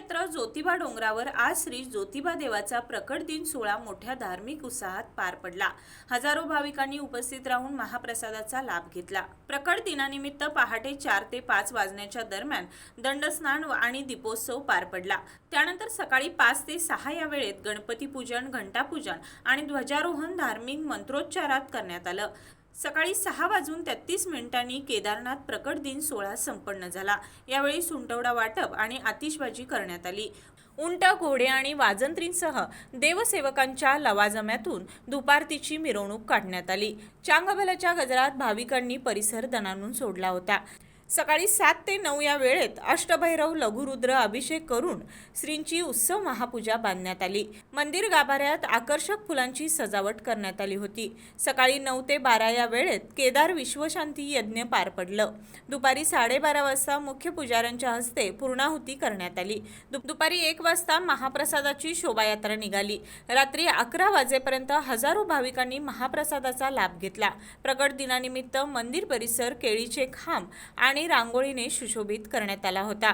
पुण्यक्षेत्र ज्योतिबा डोंगरावर आज श्री ज्योतिबा देवाचा प्रकट दिन सोहळा मोठ्या धार्मिक उत्साहात पार पडला। हजारो भाविकांनी उपस्थित राहून महाप्रसादाचा लाभ घेतला। प्रकट दिनानिमित्त पहाटे 4 ते 5 वाजण्याच्या दरम्यान दंडस्नान आणि दीपोत्सव पार पडला। त्यानंतर सकाळी 5 ते 6 या वेळेत गणपती पूजन, घंटापूजन आणि ध्वजारोहण धार्मिक मंत्रोच्चारात करण्यात आलं। सकाळी 6:33 केदारनाथ प्रकट दिन सोहळा संपन्न झाला। यावेळी सुंटवडा वाटप आणि आतिषबाजी करण्यात आली। उंट, घोडे आणि वाजंत्रींसह देवसेवकांच्या लवाजम्यातून दुपारतीची मिरवणूक काढण्यात आली। चांगभलाच्या गजरात भाविकांनी परिसर दणाणून सोडला होता। सकाळी 7 ते 9 या वेळेत अष्टभैरव लघुरुद्र अभिषेक करून श्रींची उत्सव महापूजा बांधण्यात आली। मंदिर गाभाऱ्यात आकर्षक फुलांची सजावट करण्यात आली होती। सकाळी 9 ते 12 या वेळेत केदार विश्वशांती यज्ञ पार पडलं। दुपारी 12:30 वाजता मुख्य पुजाऱ्यांच्या हस्ते पूर्णाहुती करण्यात आली। दुपारी 1 वाजता महाप्रसादाची शोभायात्रा निघाली। रात्री 11 वाजेपर्यंत हजारो भाविकांनी महाप्रसादाचा लाभ घेतला। प्रकट दिनानिमित्त मंदिर परिसर केळीचे खांब आणि रांगोळीने सुशोभित करण्यात आला होता।